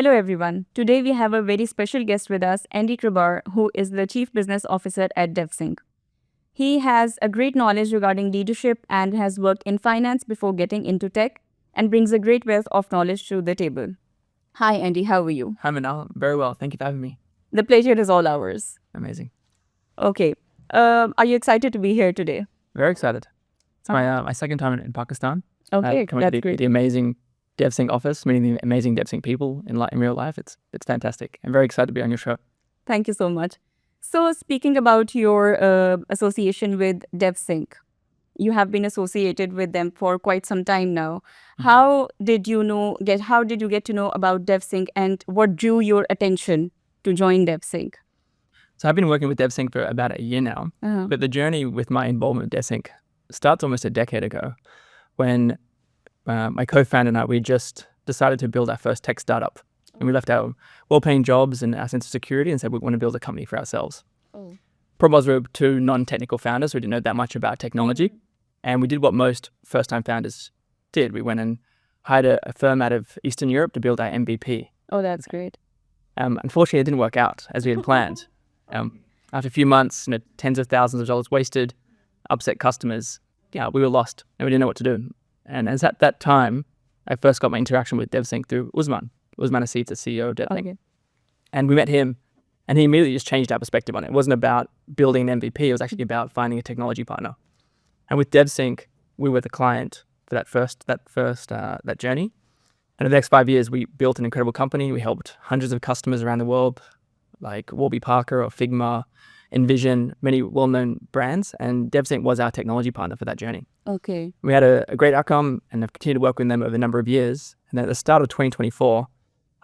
Hello, everyone. Today we have a very special guest with us, Andy Crebar, who is the Chief Business Officer at Devsinc. He has a great knowledge regarding leadership and has worked in finance before getting into tech and brings a great wealth of knowledge to the table. Hi, Andy. How are you? Hi, Manal. Very well. Thank you for having me. The pleasure is all ours. Amazing. Okay. Are you excited to be here today? Very excited. It's my second time in Pakistan. Okay, Coming that's to great. the amazing Devsinc office, meeting the amazing Devsinc people in real life. It's fantastic. I'm very excited to be on your show. Thank you so much. So, speaking about your association with Devsinc, you have been associated with them for quite some time now. How did you get to know about Devsinc, and what drew your attention to join Devsinc? So I've been working with Devsinc for about a year now, but the journey with my involvement with Devsinc starts almost a decade ago when my co-founder and I, we just decided to build our first tech startup. And we left our well-paying jobs and our sense of security and said we want to build a company for ourselves. Problem was we were two non-technical founders who didn't know that much about technology. And we did what most first-time founders did. We went and hired a firm out of Eastern Europe to build our MVP. Oh, that's great. Unfortunately, it didn't work out as we had planned. After a few months, tens of thousands of dollars wasted, upset customers, we were lost and we didn't know what to do. And as at that time, I first got my interaction with Devsinc through Usman. Usman Asif, the CEO of Devsinc. Okay. And we met him, and he immediately just changed our perspective on it. It wasn't about building an MVP. It was actually about finding a technology partner. And with Devsinc, we were the client for that journey. And in the next 5 years, we built an incredible company. We helped hundreds of customers around the world, like Warby Parker or Figma, Envision, many well-known brands. And Devsinc was our technology partner for that journey. Okay. We had a great outcome and have continued to work with them over a number of years. And then at the start of 2024,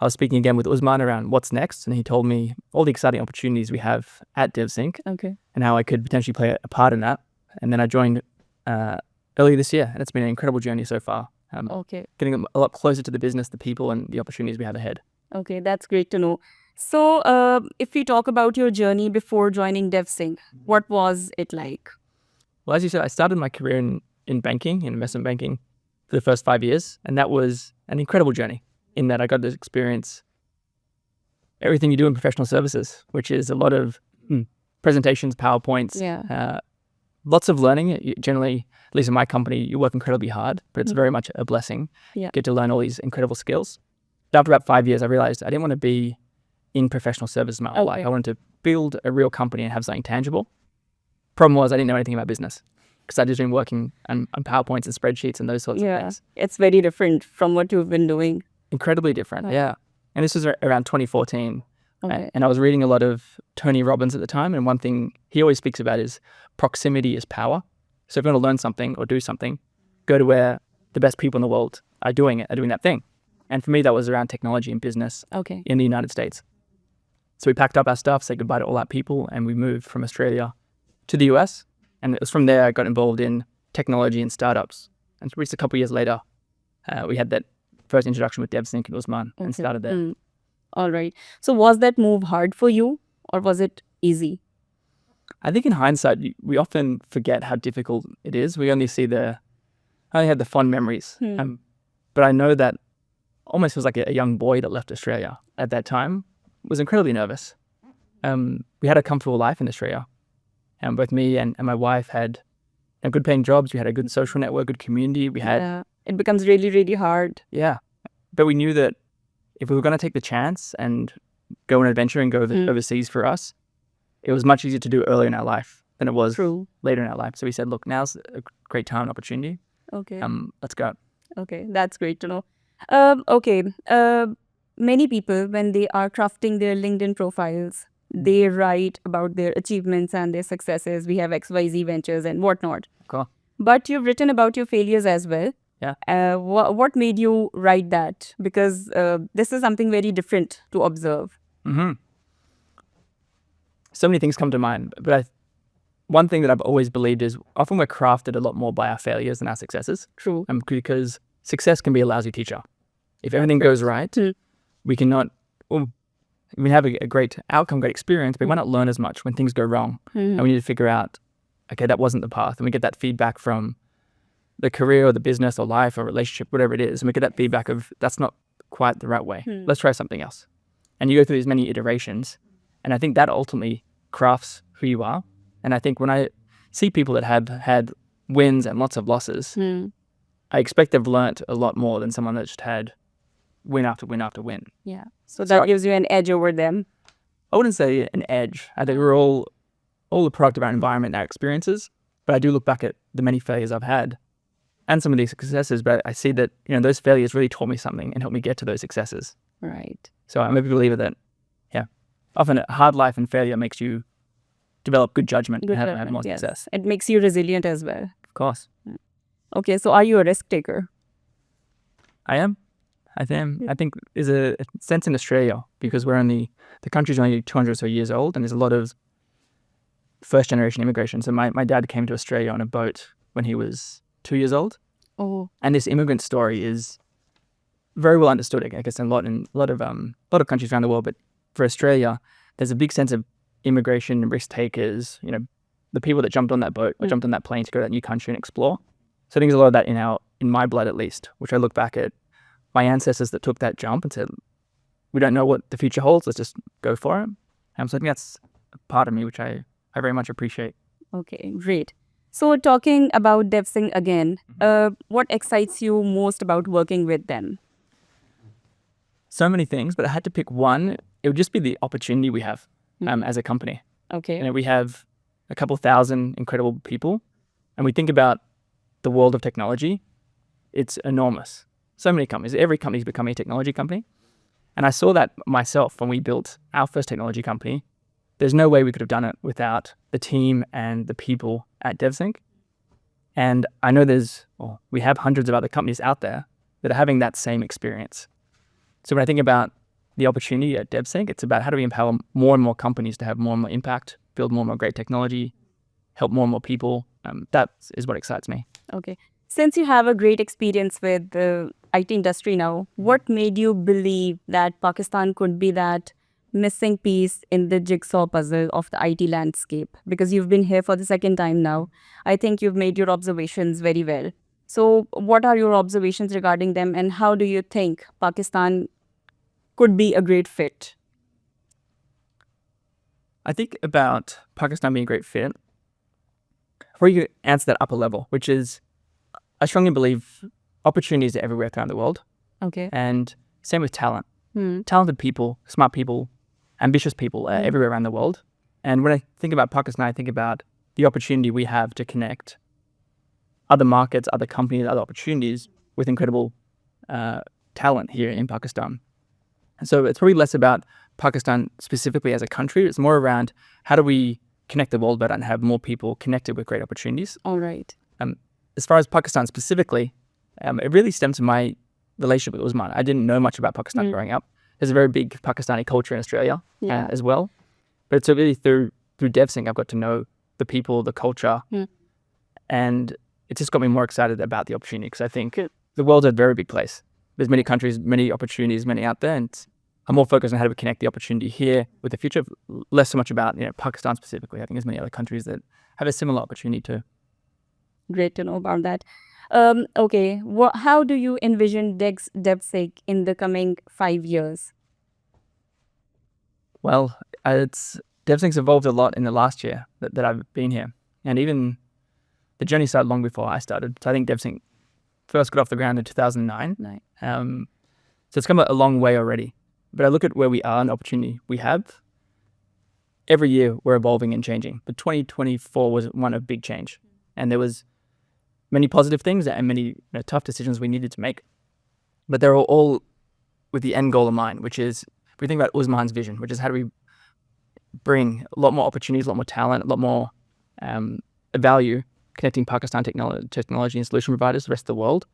I was speaking again with Usman around what's next. And he told me all the exciting opportunities we have at Devsinc and how I could potentially play a part in that. And then I joined earlier this year, and it's been an incredible journey so far. Getting a lot closer to the business, the people, and the opportunities we have ahead. Okay, that's great to know. So, if we talk about your journey before joining Devsinc, what was it like? Well, as you said, I started my career in banking, in investment banking, for the first 5 years, and that was an incredible journey in that I got to experience everything you do in professional services, which is a lot of presentations, PowerPoints, lots of learning. Generally, at least in my company, you work incredibly hard, but it's very much a blessing. Yeah. Get to learn all these incredible skills. But after about 5 years, I realized I didn't want to be in professional service my whole life. I wanted to build a real company and have something tangible. Problem was I didn't know anything about business because I'd just been working on PowerPoints and spreadsheets and those sorts of things. It's very different from what you've been doing. Incredibly different, yeah. And this was around 2014. And I was reading a lot of Tony Robbins at the time. And one thing he always speaks about is proximity is power. So if you want to learn something or do something, go to where the best people in the world are doing that thing. And for me, that was around technology and business in the United States. So we packed up our stuff, said goodbye to all our people, and we moved from Australia to the US. And it was from there I got involved in technology and startups. And just a couple of years later, we had that first introduction with Devsinc and Usman and started there. All right. So was that move hard for you, or was it easy? I think in hindsight, we often forget how difficult it is. We only have the fond memories. But I know that almost was like a young boy that left Australia at that time, was incredibly nervous. We had a comfortable life in Australia. Both me and my wife had good paying jobs. We had a good social network, good community. We had It becomes really, really hard. Yeah. But we knew that if we were going to take the chance and go on an adventure and go overseas for us, it was much easier to do earlier in our life than it was later in our life. So we said, look, now's a great time and opportunity. Okay. Let's go. Okay, that's great to know. Many people, when they are crafting their LinkedIn profiles, they write about their achievements and their successes. We have XYZ ventures and whatnot. Cool. But you've written about your failures as well. Yeah. What made you write that? Because this is something very different to observe. So many things come to mind, but one thing that I've always believed is often we're crafted a lot more by our failures than our successes. True. Because success can be a lousy teacher. If everything goes right, we have a great outcome, great experience, but we might not learn as much when things go wrong. And we need to figure out, okay, that wasn't the path. And we get that feedback from the career or the business or life or relationship, whatever it is. And we get that feedback of that's not quite the right way. Let's try something else. And you go through these many iterations. And I think that ultimately crafts who you are. And I think when I see people that have had wins and lots of losses, I expect they've learnt a lot more than someone that just had win after win after win. Yeah. So that gives you an edge over them. I wouldn't say an edge. I think we're all the product of our environment, our experiences. But I do look back at the many failures I've had and some of these successes, but I see that, you know, those failures really taught me something and helped me get to those successes. Right. So I'm a big believer that, often a hard life and failure makes you develop good judgment and have more success. It makes you resilient as well. Of course. Okay, so are you a risk taker? I am. I think there's a sense in Australia because the country's only 200 or so years old, and there's a lot of first generation immigration. So my dad came to Australia on a boat when he was 2 years old. Oh. And this immigrant story is very well understood, I guess, in a lot of countries around the world. But for Australia, there's a big sense of immigration and risk takers, you know, the people that jumped on that boat or jumped on that plane to go to that new country and explore. So I think there's a lot of that in my blood, at least, which I look back at my ancestors that took that jump and said, we don't know what the future holds, let's just go for it. So I think that's a part of me, which I very much appreciate. Okay, great. So talking about Devsinc again, what excites you most about working with them? So many things, but I had to pick one. It would just be the opportunity we have as a company. Okay. You know, we have a couple thousand incredible people, and we think about the world of technology. It's enormous. So many companies. Every company is becoming a technology company. And I saw that myself when we built our first technology company. There's no way we could have done it without the team and the people at Devsinc. And I know we have hundreds of other companies out there that are having that same experience. So when I think about the opportunity at Devsinc, it's about how do we empower more and more companies to have more and more impact, build more and more great technology, help more and more people. That is what excites me. Okay. Since you have a great experience with the IT industry now, what made you believe that Pakistan could be that missing piece in the jigsaw puzzle of the IT landscape? Because you've been here for the second time now. I think you've made your observations very well. So what are your observations regarding them, and how do you think Pakistan could be a great fit? I think about Pakistan being a great fit, before you answer that upper level, which is, I strongly believe opportunities are everywhere around the world. Okay. And same with talent. Talented people, smart people, ambitious people are everywhere around the world. And when I think about Pakistan, I think about the opportunity we have to connect other markets, other companies, other opportunities with incredible talent here in Pakistan. And so it's probably less about Pakistan specifically as a country. It's more around how do we connect the world better and have more people connected with great opportunities. All right. As far as Pakistan specifically, it really stems from my relationship with Usman. I didn't know much about Pakistan growing up. There's a very big Pakistani culture in Australia as well. But it's really through Devsinc I've got to know the people, the culture, and it just got me more excited about the opportunity because I think the world's a very big place. There's many countries, many opportunities, many out there, and I'm more focused on how to connect the opportunity here with the future, less so much about Pakistan specifically. I think there's many other countries that have a similar opportunity too. Great to know about that. Okay, how do you envision Devsinc in the coming 5 years? Well, Devsinc's evolved a lot in the last year that I've been here, and even the journey started long before I started. So I think Devsinc first got off the ground in 2009. Right. So it's come a long way already. But I look at where we are and the opportunity we have. Every year we're evolving and changing. But 2024 was one of big change, and there was many positive things and many tough decisions we needed to make. But they're all with the end goal in mind, which is, if we think about Usman's vision, which is how do we bring a lot more opportunities, a lot more talent, a lot more value, connecting Pakistan technology and solution providers to the rest of the world.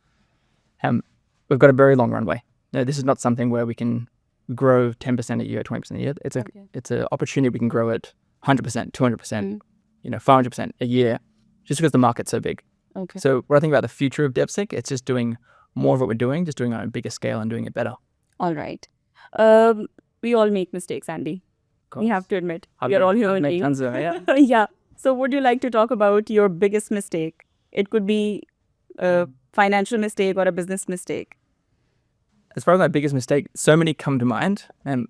We've got a very long runway. This is not something where we can grow 10% a year, 20% a year. It's an opportunity we can grow at 100%, 200%, 500% a year, just because the market's so big. Okay. So when I think about the future of Devsinc, it's just doing more of what we're doing, just doing it on a bigger scale and doing it better. All right. We all make mistakes, Andy. We have to admit. We are all human beings. Yeah. So would you like to talk about your biggest mistake? It could be a financial mistake or a business mistake. as far as my biggest mistake, so many come to mind. And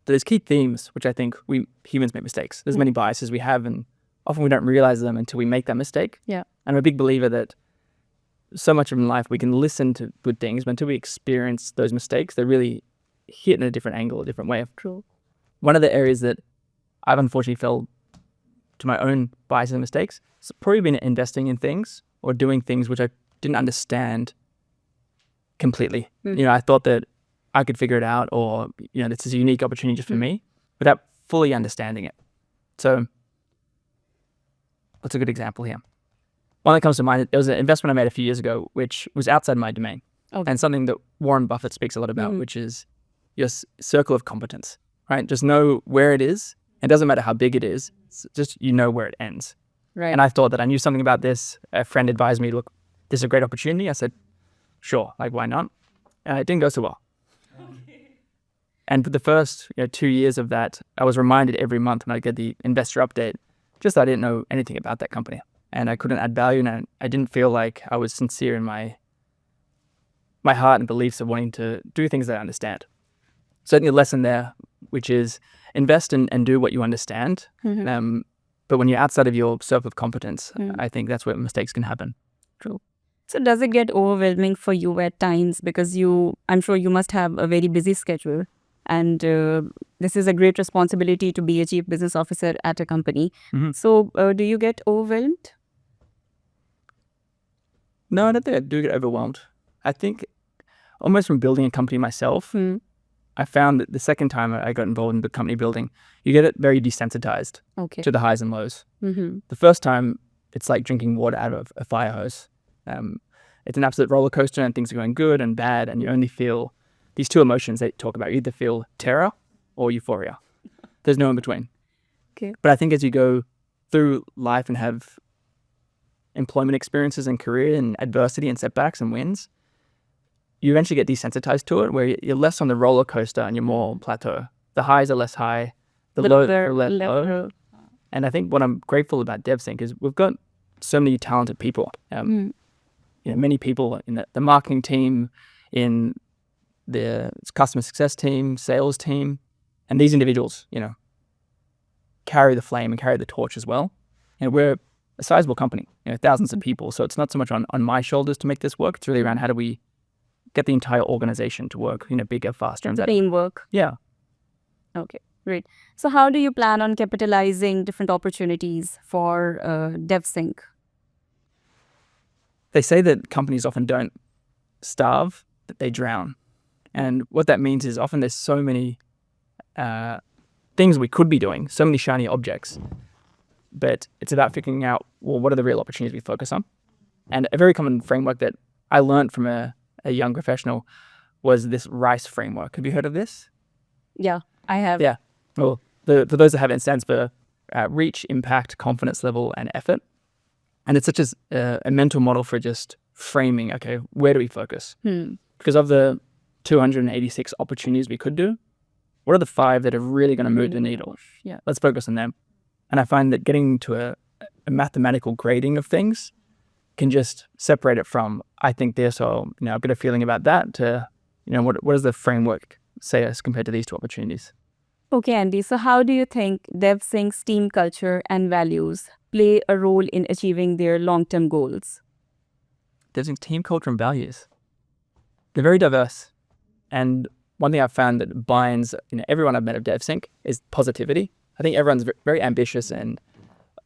there's key themes, which I think we humans make mistakes. There's many biases we have, and often we don't realize them until we make that mistake. Yeah. And I'm a big believer that so much of in life we can listen to good things, but until we experience those mistakes, they're really hit in a different angle, a different way. True. One of the areas that I've unfortunately fell to my own biases and mistakes has probably been investing in things or doing things which I didn't understand completely. I thought that I could figure it out, or this is a unique opportunity just for me, without fully understanding it. So what's a good example here? One that comes to mind, it was an investment I made a few years ago, which was outside my domain. Okay. And something that Warren Buffett speaks a lot about, which is your circle of competence, right? Just know where it is. It doesn't matter how big it is. It's just where it ends. Right. And I thought that I knew something about this. A friend advised me, look, this is a great opportunity. I said, sure, why not? It didn't go so well. Okay. And for the first 2 years of that, I was reminded every month when I get the investor update, just that I didn't know anything about that company. And I couldn't add value, and I didn't feel like I was sincere in my heart and beliefs of wanting to do things that I understand. Certainly a lesson there, which is invest and do what you understand. But when you're outside of your circle of competence, I think that's where mistakes can happen. True. So does it get overwhelming for you at times? Because I'm sure you must have a very busy schedule. And this is a great responsibility to be a chief business officer at a company. So do you get overwhelmed? No, I don't think I do get overwhelmed. I think almost from building a company myself, I found that the second time I got involved in the company building, you get it very desensitized to the highs and lows. The first time, it's like drinking water out of a fire hose. It's an absolute roller coaster, and things are going good and bad, and you only feel these two emotions they talk about. You either feel terror or euphoria. There's no in between. Okay. But I think as you go through life and have employment experiences and career and adversity and setbacks and wins, you eventually get desensitized to it, where you're less on the roller coaster and you're more on plateau. The highs are less high, the lows are less low. And I think what I'm grateful about Devsinc is we've got so many talented people. Many people in the marketing team, in the customer success team, sales team, and these individuals, carry the flame and carry the torch as well. And we're a sizable company, thousands of people. So it's not so much on my shoulders to make this work. It's really around how do we get the entire organization to work, bigger, faster. It's teamwork. Yeah. Okay, great. So how do you plan on capitalizing different opportunities for Devsinc? They say that companies often don't starve, that they drown. And what that means is often there's so many things we could be doing, so many shiny objects, but it's about figuring out, well, what are the real opportunities we focus on? And a very common framework that I learned from a young professional was this RICE framework. Have you heard of this? Yeah, I have. Yeah. Well, for those that haven't, it stands for reach, impact, confidence level, and effort. And it's such a mental model for just framing, okay, where do we focus? Because of the 286 opportunities we could do, what are the 5 that are really going to move the needle? Yeah. Let's focus on them. And I find that getting to a mathematical grading of things can just separate it from, I think this, or, I've got a feeling about that, to, what does the framework say as compared to these 2 opportunities? Okay, Andy. So how do you think Devsinc's team culture and values play a role in achieving their long-term goals? Devsinc's team culture and values, they're very diverse. And one thing I've found that binds everyone I've met of Devsinc is positivity. I think everyone's very ambitious and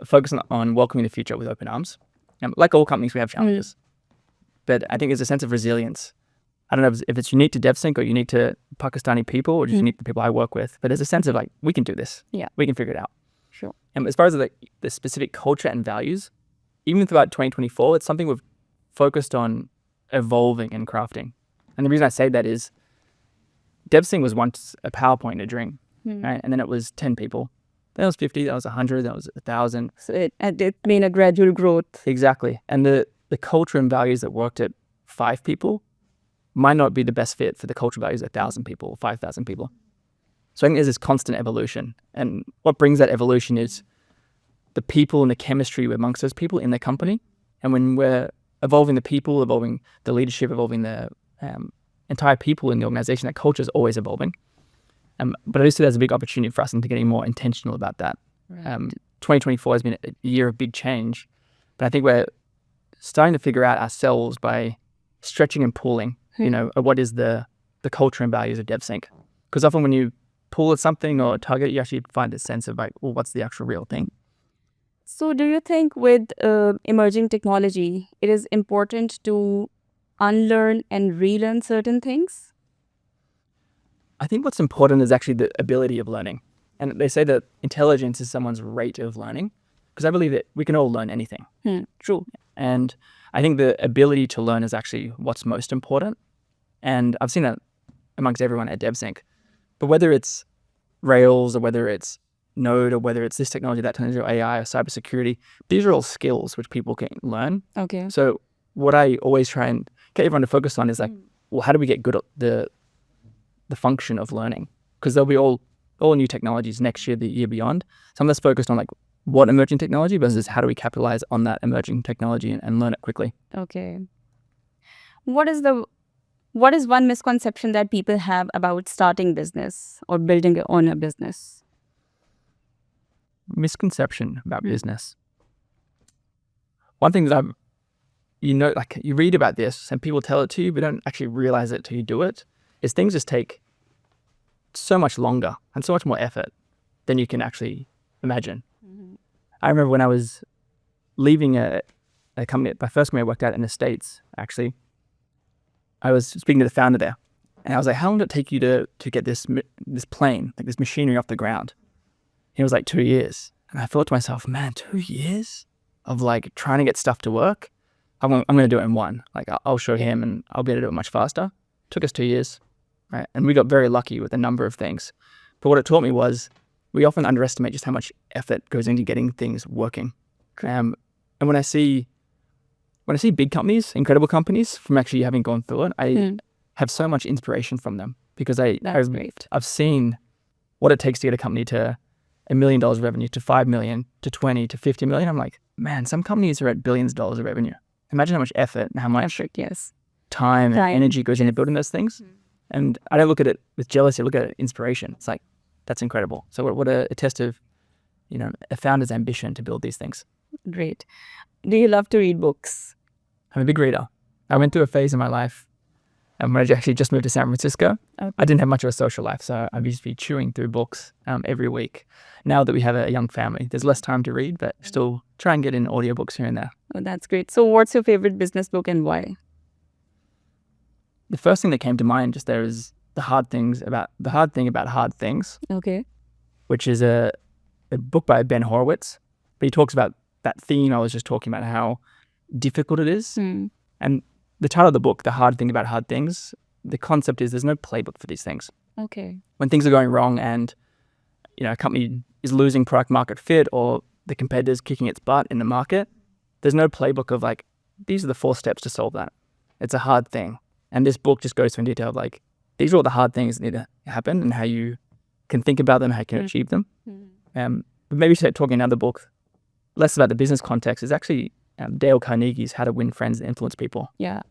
focused on welcoming the future with open arms. And like all companies, we have challenges. But I think there's a sense of resilience. I don't know if it's unique to Devsinc or unique to Pakistani people or just unique to people I work with, but there's a sense of like, we can do this. Yeah. We can figure it out. Sure. And as far as the specific culture and values, even throughout 2024, it's something we've focused on evolving and crafting. And the reason I say that is Devsinc was once a PowerPoint in a dream, right? And then it was 10 people. That was 50, that was 100, that was 1,000. So it's been a gradual growth. Exactly. And the culture and values that worked at 5 people might not be the best fit for the cultural values of 1,000 people or 5,000 people. So I think there's this constant evolution. And what brings that evolution is the people and the chemistry amongst those people in the company. And when we're evolving the people, evolving the leadership, evolving the entire people in the organization, that culture is always evolving. But I do see there's a big opportunity for us into getting more intentional about that. Right. 2024 has been a year of big change, but I think we're starting to figure out ourselves by stretching and pulling, what is the culture and values of Devsinc. Because often when you pull at something or target, you actually find a sense of like, well, what's the actual real thing? So do you think with emerging technology, it is important to unlearn and relearn certain things? I think what's important is actually the ability of learning. And they say that intelligence is someone's rate of learning, because I believe that we can all learn anything. True. And I think the ability to learn is actually what's most important. And I've seen that amongst everyone at Devsinc. But whether it's Rails or whether it's Node or whether it's this technology, that technology, or AI or cybersecurity, these are all skills which people can learn. Okay. So what I always try and get everyone to focus on is like, well, how do we get good at the function of learning? Because there'll be all new technologies next year, the year beyond. Some of us focused on like what emerging technology versus how do we capitalize on that emerging technology and learn it quickly. Okay. What is one misconception that people have about starting business or building on a business? Misconception about business. One thing that like you read about this and people tell it to you, but don't actually realize it till you do it, is things just take so much longer and so much more effort than you can actually imagine. I remember when I was leaving a company, my first company I worked at in the States, actually, I was speaking to the founder there, and I was like, how long did it take you to get this plane, like this machinery off the ground? He was like, 2 years. And I thought to myself, man, 2 years of like trying to get stuff to work? I'm going to do it in one. Like I'll show him and I'll be able to do it much faster. Took us 2 years, right? And we got very lucky with a number of things. But what it taught me was we often underestimate just how much effort goes into getting things working. And when I see big companies, incredible companies, from actually having gone through it, I have so much inspiration from them, because I've seen what it takes to get a company to $1 million revenue, to 5 million, to 20, to 50 million. I'm like, man, some companies are at billions of dollars of revenue. Imagine how much effort and how much time and energy goes into building those things. And I don't look at it with jealousy, I look at it inspiration. It's like, that's incredible. So what a test of, a founder's ambition to build these things. Great. Do you love to read books? I'm a big reader. I went through a phase in my life when I actually just moved to San Francisco. Okay. I didn't have much of a social life, so I used to be chewing through books every week. Now that we have a young family, there's less time to read, but still try and get in audiobooks here and there. Oh, that's great. So what's your favorite business book and why? The first thing that came to mind just there is The Hard Thing About Hard Things. Okay. Which is a book by Ben Horowitz. But he talks about that theme I was just talking about, how difficult it is. And the title of the book, The Hard Thing About Hard Things, the concept is there's no playbook for these things. Okay. When things are going wrong and, a company is losing product market fit or the competitor's kicking its butt in the market, there's no playbook of like, these are the 4 steps to solve that. It's a hard thing. And this book just goes through in detail of like, these are all the hard things that need to happen and how you can think about them, how you can achieve them. But maybe talking another book, less about the business context, is actually Dale Carnegie's How to Win Friends and Influence People. Yeah.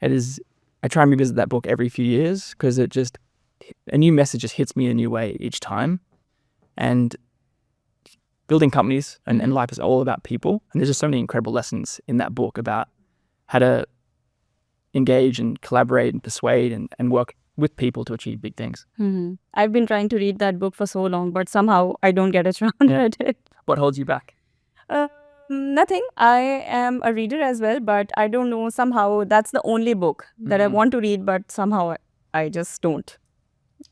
It is, I try and revisit that book every few years because a new message just hits me in a new way each time. And building companies and life is all about people. And there's just so many incredible lessons in that book about how to engage and collaborate and persuade and work with people to achieve big things. I've been trying to read that book for so long, but somehow I don't get a chance at it. What holds you back? Nothing. I am a reader as well, but I don't know, somehow that's the only book that I want to read, but somehow I just don't.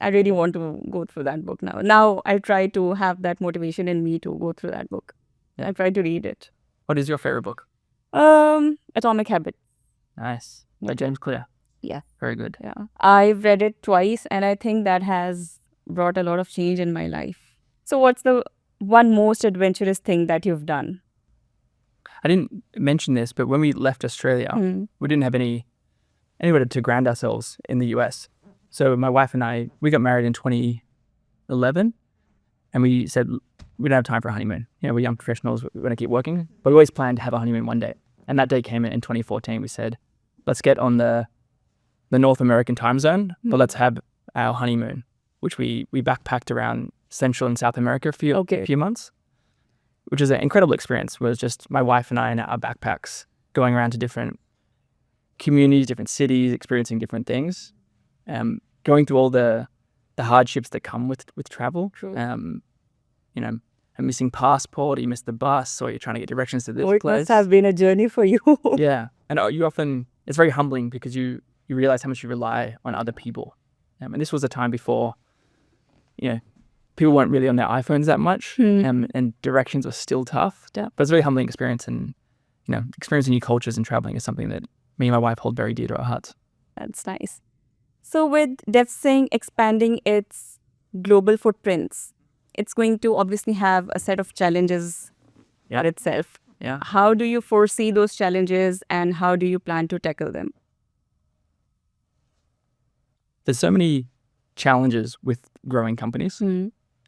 I really want to go through that book now. Now I try to have that motivation in me to go through that book. I try to read it. What is your favorite book? Atomic Habits. Nice. By James Clear. Yeah. Very good. Yeah. I've read it twice and I think that has brought a lot of change in my life. So what's the one most adventurous thing that you've done? I didn't mention this, but when we left Australia, we didn't have anywhere to ground ourselves in the US. So my wife and I, we got married in 2011 and we said, we don't have time for a honeymoon. We're young professionals, we're going to keep working. But we always planned to have a honeymoon one day. And that day came in 2014. We said, let's get on the the North American time zone, but let's have our honeymoon, which we backpacked around Central and South America a few months, which is an incredible experience. Where it was just my wife and I in our backpacks going around to different communities, different cities, experiencing different things, going through all the hardships that come with travel. You know, a missing passport, or you miss the bus, or you're trying to get directions to this place. It must have been a journey for you. Yeah, and you often, it's very humbling because you realize how much you rely on other people. And this was a time before, people weren't really on their iPhones that much, and directions were still tough. Yeah. But it's a very humbling experience, and experiencing new cultures and traveling is something that me and my wife hold very dear to our hearts. That's nice. So with Devsinc expanding its global footprints, it's going to obviously have a set of challenges for itself. Yeah. How do you foresee those challenges, and how do you plan to tackle them? There's so many challenges with growing companies,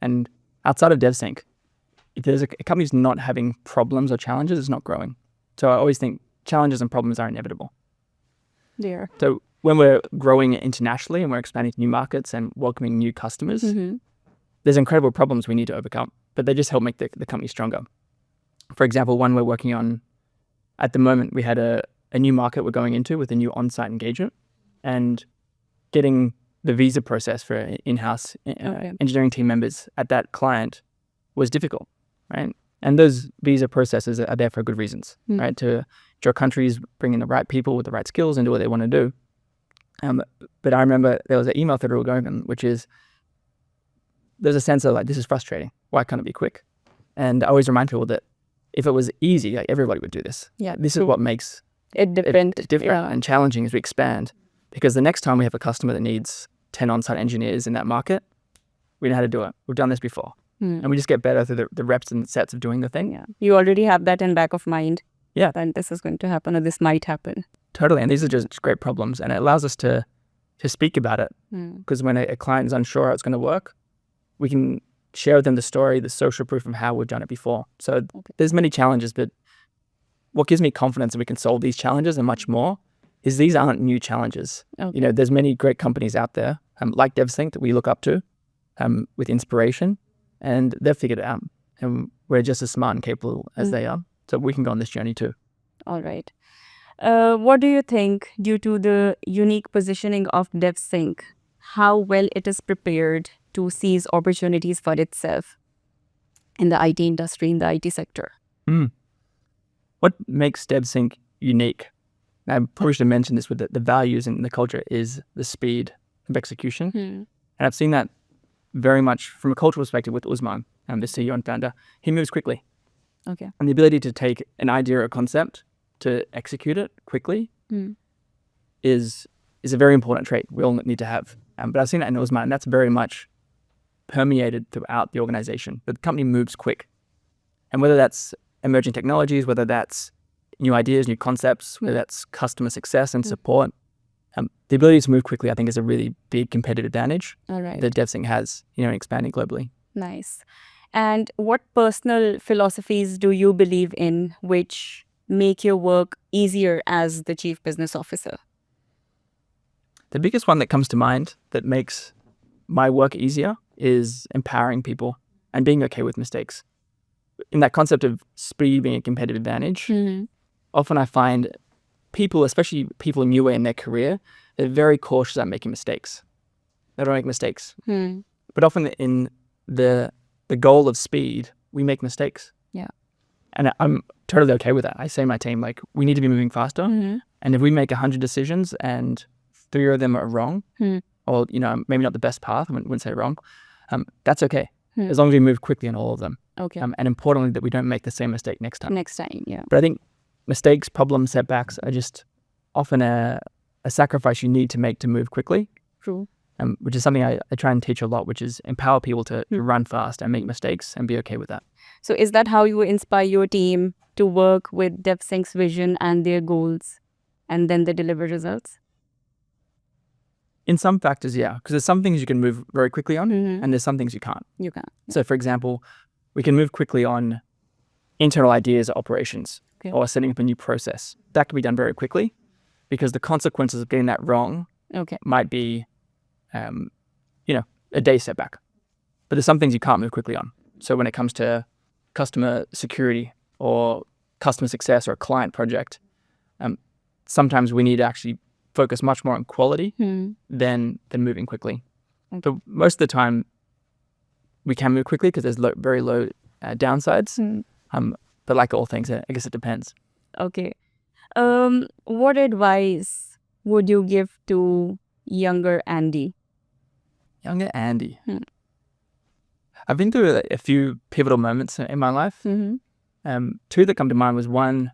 and outside of Devsinc, if there's a company's not having problems or challenges, it's not growing. So I always think challenges and problems are inevitable. There. So when we're growing internationally and we're expanding to new markets and welcoming new customers, there's incredible problems we need to overcome, but they just help make the company stronger. For example, one we're working on at the moment, we had a new market we're going into with a new on-site engagement, and getting the visa process for in-house engineering team members at that client was difficult, right? And those visa processes are there for good reasons, right? To ensure countries bring in the right people with the right skills and do what they want to do. But I remember there was an email thread we were going on, which is, there's a sense of like, this is frustrating. Why can't it be quick? And I always remind people that if it was easy, like, everybody would do this. Yeah, this is what makes it different and challenging as we expand. Because the next time we have a customer that needs 10 on-site engineers in that market, we know how to do it. We've done this before. And we just get better through the reps and sets of doing the thing. Yeah. You already have that in back of mind. Yeah. That this is going to happen, or this might happen. Totally. And these are just great problems. And it allows us to speak about it. Because when a client is unsure how it's going to work, we can share with them the story, the social proof of how we've done it before. So there's many challenges, but what gives me confidence that we can solve these challenges and much more is these aren't new challenges. There's many great companies out there, like Devsinc, that we look up to with inspiration, and they've figured it out. And we're just as smart and capable as they are. So we can go on this journey too. All right. What do you think, due to the unique positioning of Devsinc, how well it is prepared to seize opportunities for itself in the IT industry, in the IT sector? What makes Devsinc unique? I probably should have mentioned this with the values and the culture is the speed of execution. And I've seen that very much from a cultural perspective with Usman, the CEO and founder. He moves quickly. Okay. And the ability to take an idea or a concept to execute it quickly is a very important trait we all need to have. But I've seen that in Usman, and that's very much permeated throughout the organization. But the company moves quick. And whether that's emerging technologies, whether that's new ideas, new concepts, whether that's customer success and support, the ability to move quickly, I think, is a really big competitive advantage that Devsinc has, expanding globally. Nice. And what personal philosophies do you believe in which make your work easier as the Chief Business Officer? The biggest one that comes to mind that makes my work easier is empowering people and being okay with mistakes. In that concept of speed being a competitive advantage, often I find people, especially people newer in their career, they're very cautious about making mistakes. They don't make mistakes. But often in the goal of speed, we make mistakes. Yeah. And I'm totally okay with that. I say to my team, like, we need to be moving faster. And if we make 100 decisions and 3 of them are wrong, or, maybe not the best path, I wouldn't say wrong, that's okay. As long as we move quickly on all of them. Okay. And importantly, that we don't make the same mistake next time. Yeah. But I think mistakes, problems, setbacks are just often a sacrifice you need to make to move quickly. True. Which is something I try and teach a lot, which is empower people to run fast and make mistakes and be okay with that. So is that how you inspire your team to work with Devsinc's vision and their goals, and then they deliver results? In some factors, yeah, because there's some things you can move very quickly on, and there's some things you can't. You can't. So, for example, we can move quickly on internal ideas or operations, or setting up a new process. That can be done very quickly, because the consequences of getting that wrong Okay. might be, a day setback. But there's some things you can't move quickly on. So when it comes to customer security or customer success or a client project, sometimes we need to actually focus much more on quality than moving quickly. Okay. But most of the time, we can move quickly because there's very low downsides. But like all things, I guess it depends. Okay. What advice would you give to younger Andy? Younger Andy. I've been through a few pivotal moments in my life. Two that come to mind was one,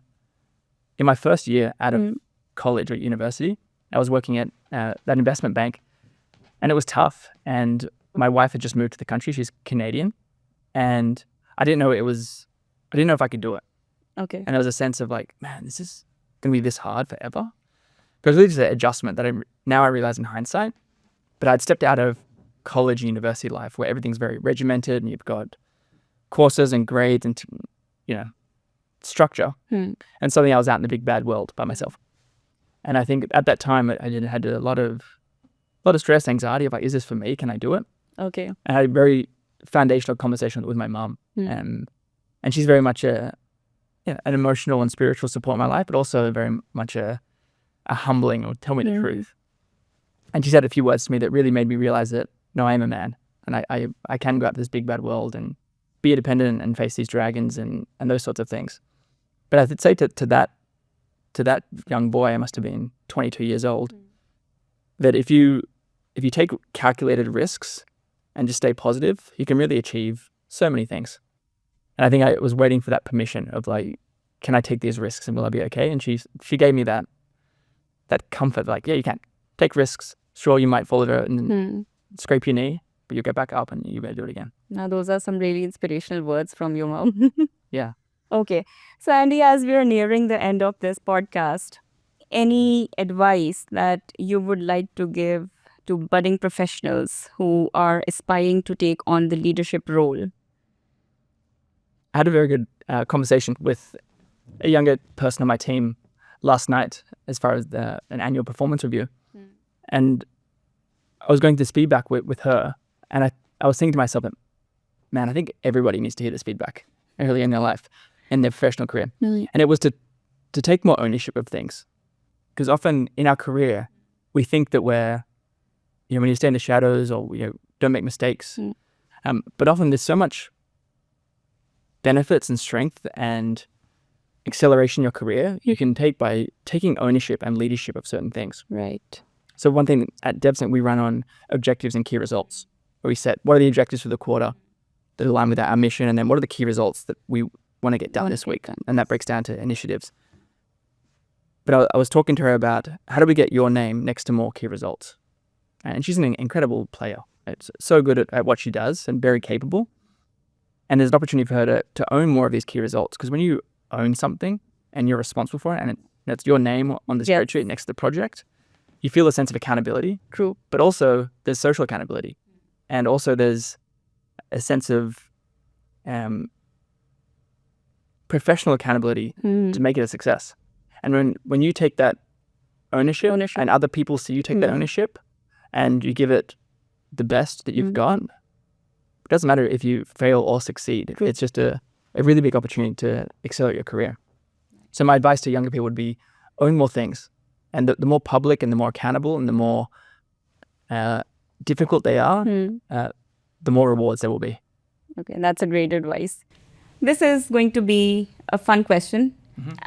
in my first year out of college or university, I was working at that investment bank, and it was tough. And my wife had just moved to the country. She's Canadian. And I didn't know if I could do it. Okay. And there was a sense of like, man, this is going to be this hard forever. But it was really just an adjustment that I realize in hindsight. But I'd stepped out of college and university life where everything's very regimented and you've got courses and grades and, structure. And suddenly I was out in the big bad world by myself. And I think at that time I had a lot of stress, anxiety of like, is this for me? Can I do it? Okay. I had a very foundational conversation with my mum. And she's very much an emotional and spiritual support in my life, but also very much a humbling or tell me the truth. And she said a few words to me that really made me realize that, no, I am a man and I can go out to this big bad world and be independent and face these dragons and those sorts of things. But I would say to that young boy, I must have been 22 years old, that if you take calculated risks and just stay positive, you can really achieve so many things. And I think I was waiting for that permission of like, can I take these risks and will I be okay? And she gave me that comfort, like, yeah, you can take risks. Sure, you might fall over and scrape your knee, but you'll get back up and you better do it again. Now, those are some really inspirational words from your mom. Yeah. Okay. So, Andy, as we are nearing the end of this podcast, any advice that you would like to give to budding professionals who are aspiring to take on the leadership role? I had a very good conversation with a younger person on my team last night as far as an annual performance review. And I was going through this feedback with her, and I was thinking to myself, that, man, I think everybody needs to hear this feedback early in their life, in their professional career. And it was to take more ownership of things. Because often in our career, we think that we're, when you stay in the shadows or, don't make mistakes. But often there's so much benefits and strength and acceleration in your career you can take by taking ownership and leadership of certain things. Right. So one thing at Devsinc, we run on objectives and key results, where we set what are the objectives for the quarter that align with our mission, and then what are the key results that we want to get done this week, and that breaks down to initiatives. But I was talking to her about how do we get your name next to more key results, and she's an incredible player. It's so good at what she does and very capable. And there's an opportunity for her to own more of these key results, because when you own something and you're responsible for it, and it's your name on the spreadsheet next to the project, you feel a sense of accountability. True. But also there's social accountability, and also there's a sense of professional accountability to make it a success. And when you take that ownership and other people see you take that ownership and you give it the best that you've got, it doesn't matter if you fail or succeed. It's just a really big opportunity to accelerate your career. So my advice to younger people would be own more things. And the more public and the more accountable and the more difficult they are, the more rewards there will be. Okay, that's a great advice. This is going to be a fun question.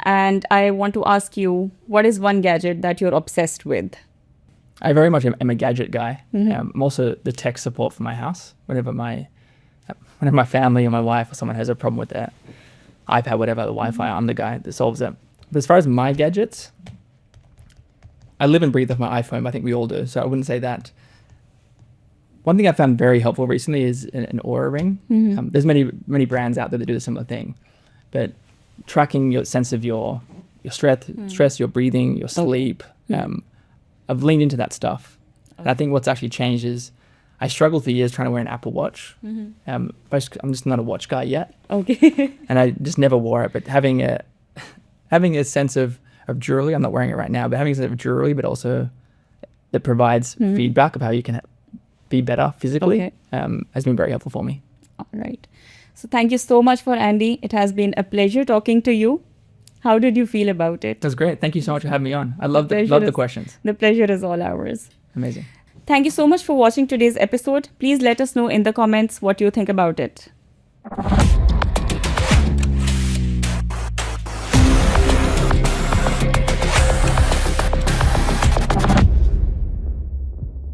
And I want to ask you, what is one gadget that you're obsessed with? I very much am a gadget guy. I'm also the tech support for my house. Whenever my family or my wife or someone has a problem with their iPad, whatever, the Wi-Fi, I'm the guy that solves it. But as far as my gadgets, I live and breathe off my iPhone. I think we all do, so I wouldn't say that. One thing I found very helpful recently is an Aura ring. There's many brands out there that do a similar thing, but tracking your sense of your stress, your breathing, your sleep. I've leaned into that stuff. And I think what's actually changed is I struggled for years trying to wear an Apple Watch. I'm just not a watch guy yet. Okay. And I just never wore it. But having a sense of jewelry, I'm not wearing it right now, but having a sense of jewelry, but also that provides feedback of how you can be better physically has been very helpful for me. All right. So thank you so much for Andy. It has been a pleasure talking to you. How did you feel about it? That's great. Thank you so much for having me on. I love the questions. The pleasure is all ours. Amazing. Thank you so much for watching today's episode. Please let us know in the comments what you think about it.